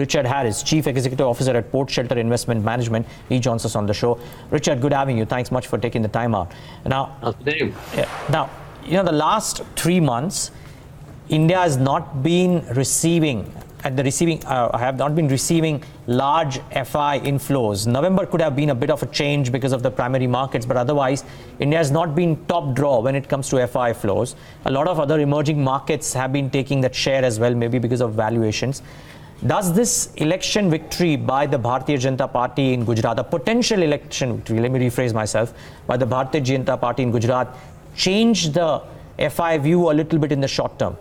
Richard Harris, Chief Executive Officer at Portshelter Investment Management. He joins us on the show. Richard, good having you. Thanks much for taking the time out. Now, the last 3 months, India has not been receiving large FI inflows. November could have been a bit of a change because of the primary markets, but otherwise, India has not been top draw when it comes to FI flows. A lot of other emerging markets have been taking that share as well, maybe because of valuations. Does this election victory by the Bharatiya Janata Party in Gujarat, a potential election victory, let me rephrase myself, by the Bharatiya Janata Party in Gujarat, change the FI view a little bit in the short term?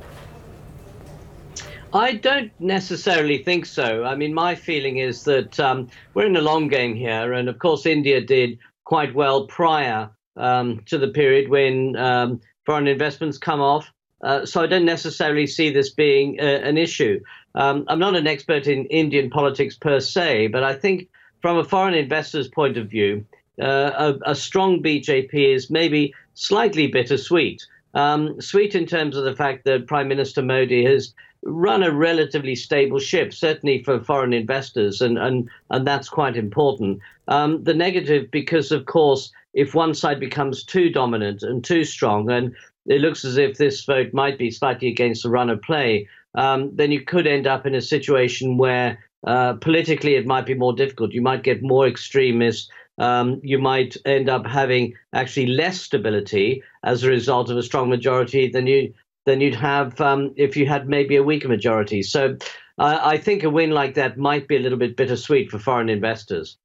I don't necessarily think so. I mean, my feeling is that we're in a long game here. And of course, India did quite well prior to the period when foreign investments come off. So I don't necessarily see this being an issue. I'm not an expert in Indian politics per se, but I think from a foreign investor's point of view, a strong BJP is maybe slightly bittersweet. Sweet in terms of the fact that Prime Minister Modi has run a relatively stable ship, certainly for foreign investors, and that's quite important. The negative, because of course, if one side becomes too dominant and too strong, and it looks as if this vote might be slightly against the run of play, then you could end up in a situation where politically it might be more difficult. You might get more extremists. You might end up having actually less stability as a result of a strong majority than you'd have if you had maybe a weaker majority. So I think a win like that might be a little bit bittersweet for foreign investors.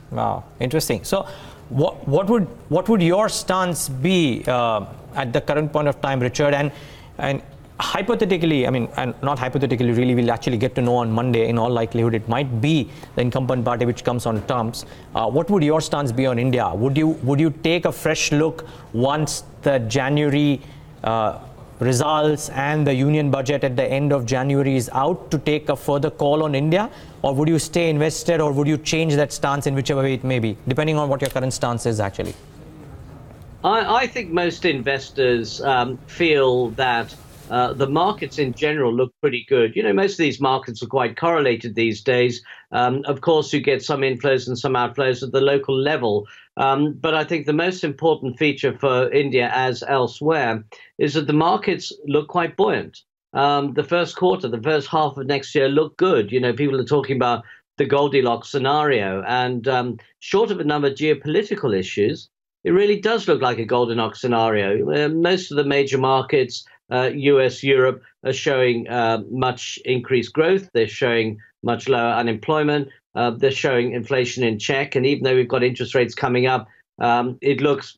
Wow, interesting. So what would your stance be at the current point of time, Richard? And hypothetically, I mean, and not hypothetically, really, we'll actually get to know on Monday. In all likelihood, it might be the incumbent party which comes on terms. What would your stance be on India? Would you take a fresh look once the January results and the union budget at the end of January is out to take a further call on India? Or would you stay invested, or would you change that stance in whichever way it may be, depending on what your current stance is actually? I think most investors feel that the markets in general look pretty good. You know, most of these markets are quite correlated these days. Of course, you get some inflows and some outflows at the local level. But I think the most important feature for India, as elsewhere, is that the markets look quite buoyant. The first quarter, the first half of next year look good. You know, people are talking about the Goldilocks scenario. And short of a number of geopolitical issues, it really does look like a Goldilocks scenario. Most of the major markets, US, Europe, are showing much increased growth. They're showing much lower unemployment. They're showing inflation in check. And even though we've got interest rates coming up, it looks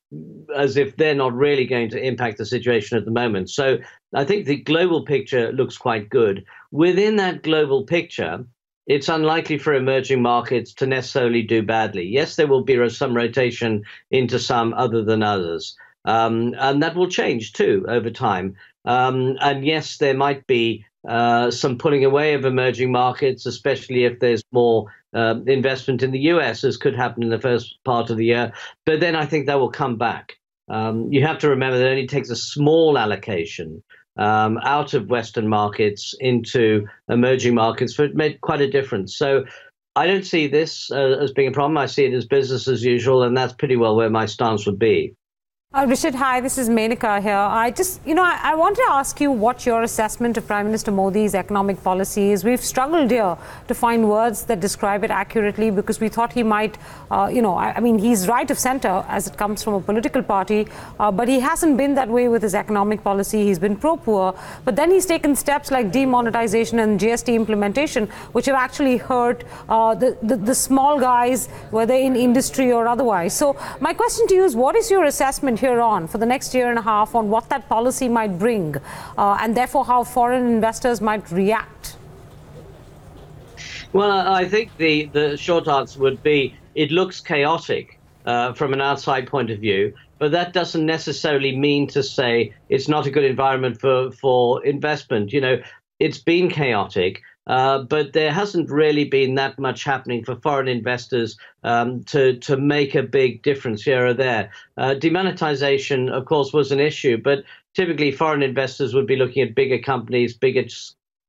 as if they're not really going to impact the situation at the moment. So I think the global picture looks quite good. Within that global picture, it's unlikely for emerging markets to necessarily do badly. Yes, there will be some rotation into some other than others. And that will change too over time. And yes, there might be some pulling away of emerging markets, especially if there's more investment in the US, as could happen in the first part of the year. But then I think that will come back. You have to remember that it only takes a small allocation out of Western markets into emerging markets for it to make quite a difference. So I don't see this as being a problem. I see it as business as usual, and that's pretty well where my stance would be. Richard, hi, this is Menaka here. I want to ask you what your assessment of Prime Minister Modi's economic policy is. We've struggled here to find words that describe it accurately because we thought he might, he's right of center as it comes from a political party, but he hasn't been that way with his economic policy. He's been pro-poor, but then he's taken steps like demonetization and GST implementation, which have actually hurt the small guys, whether in industry or otherwise. So my question to you is, what is your assessment here on for the next year and a half on what that policy might bring and therefore how foreign investors might react? Well, I think the short answer would be it looks chaotic from an outside point of view, but that doesn't necessarily mean to say it's not a good environment for investment. You know, it's been chaotic. But there hasn't really been that much happening for foreign investors to make a big difference here or there. Demonetization, of course, was an issue, but typically foreign investors would be looking at bigger companies, bigger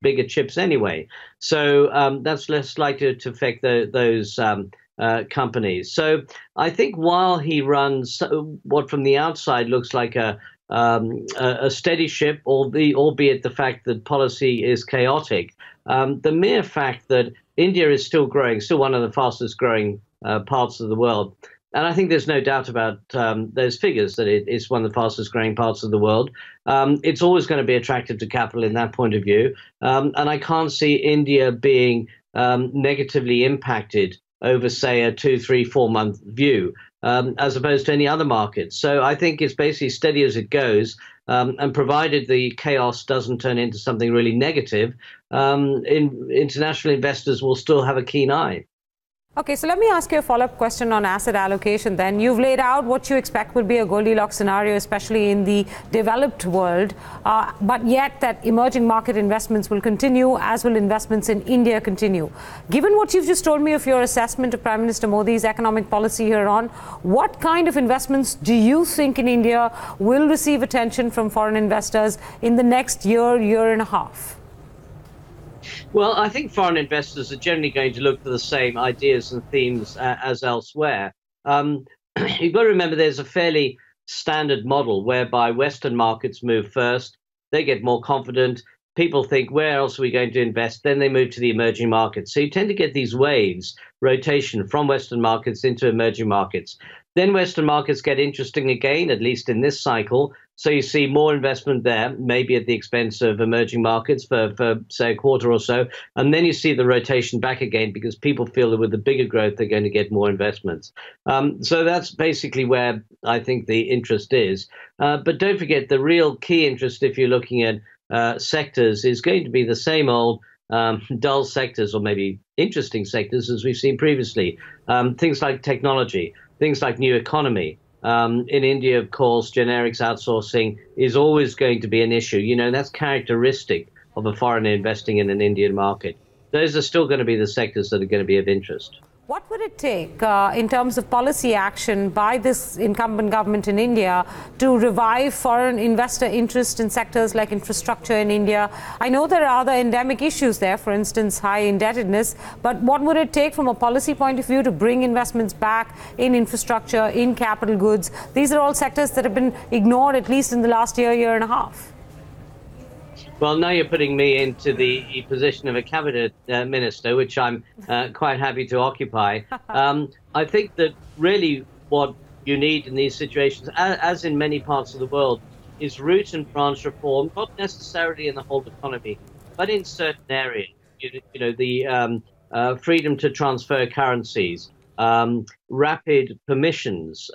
bigger chips anyway. So that's less likely to affect those companies. So I think while he runs what from the outside looks like a steady ship, albeit the fact that policy is chaotic, the mere fact that India is still growing, still one of the fastest growing parts of the world. And I think there's no doubt about those figures that it is one of the fastest growing parts of the world. It's always going to be attractive to capital in that point of view. And I can't see India being negatively impacted over, say, a 2, 3, 4 month view, as opposed to any other market. So I think it's basically steady as it goes. And provided the chaos doesn't turn into something really negative, international investors will still have a keen eye. Okay, so let me ask you a follow-up question on asset allocation then. You've laid out what you expect would be a Goldilocks scenario, especially in the developed world, but yet that emerging market investments will continue, as will investments in India continue. Given what you've just told me of your assessment of Prime Minister Modi's economic policy here on, what kind of investments do you think in India will receive attention from foreign investors in the next year, year and a half? Well, I think foreign investors are generally going to look for the same ideas and themes as elsewhere. You've got to remember there's a fairly standard model whereby Western markets move first, they get more confident, people think, where else are we going to invest? Then they move to the emerging markets. So you tend to get these waves, rotation from Western markets into emerging markets. Then Western markets get interesting again, at least in this cycle. So you see more investment there, maybe at the expense of emerging markets for say, a quarter or so. And then you see the rotation back again because people feel that with the bigger growth, they're going to get more investments. So that's basically where I think the interest is. But don't forget, the real key interest, if you're looking at sectors, is going to be the same old dull sectors, or maybe interesting sectors, as we've seen previously. Things like technology, things like new economy. In India, of course, generics outsourcing is always going to be an issue. You know, that's characteristic of a foreigner investing in an Indian market. Those are still going to be the sectors that are going to be of interest. What would it take in terms of policy action by this incumbent government in India to revive foreign investor interest in sectors like infrastructure in India? I know there are other endemic issues there, for instance, high indebtedness, but what would it take from a policy point of view to bring investments back in infrastructure, in capital goods? These are all sectors that have been ignored at least in the last year, year and a half. Well, now you're putting me into the position of a cabinet minister, which I'm quite happy to occupy. I think that really what you need in these situations, as in many parts of the world, is root and branch reform, not necessarily in the whole economy, but in certain areas. You know, the freedom to transfer currencies, rapid permissions,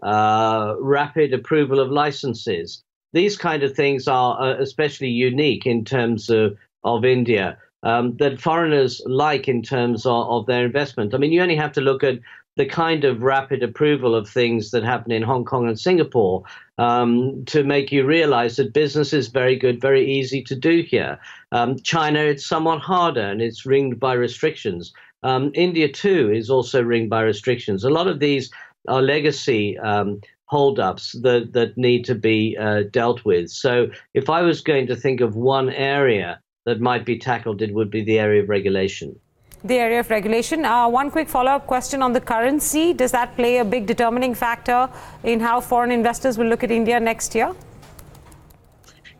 rapid approval of licenses. These kind of things are especially unique in terms of India, that foreigners like in terms of their investment. I mean, you only have to look at the kind of rapid approval of things that happen in Hong Kong and Singapore to make you realize that business is very good, very easy to do here. China, it's somewhat harder and it's ringed by restrictions. India, too, is also ringed by restrictions. A lot of these are legacy holdups that need to be dealt with. So if I was going to think of one area that might be tackled, it would be the area of regulation. The area of regulation. One quick follow-up question on the currency. Does that play a big determining factor in how foreign investors will look at India next year?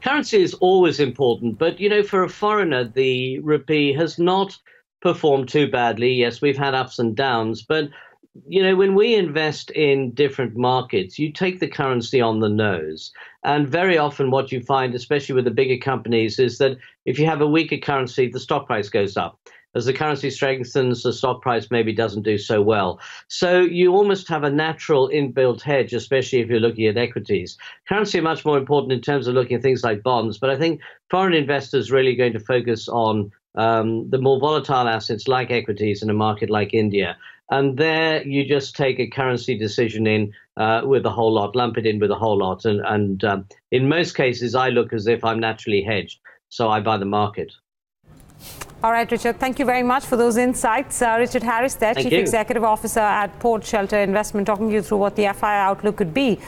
Currency is always important, but, you know, for a foreigner, the rupee has not performed too badly. Yes, we've had ups and downs, but you know, when we invest in different markets, you take the currency on the nose. And very often what you find, especially with the bigger companies, is that if you have a weaker currency, the stock price goes up. As the currency strengthens, the stock price maybe doesn't do so well. So you almost have a natural inbuilt hedge, especially if you're looking at equities. Currency is much more important in terms of looking at things like bonds. But I think foreign investors really going to focus on the more volatile assets like equities in a market like India. And there you just take a currency decision in with a whole lot, lump it in with a whole lot. And in most cases, I look as if I'm naturally hedged. So I buy the market. All right, Richard, thank you very much for those insights. Richard Harris there, Chief Executive Officer at Portshelter Investment, talking you through what the FII outlook could be.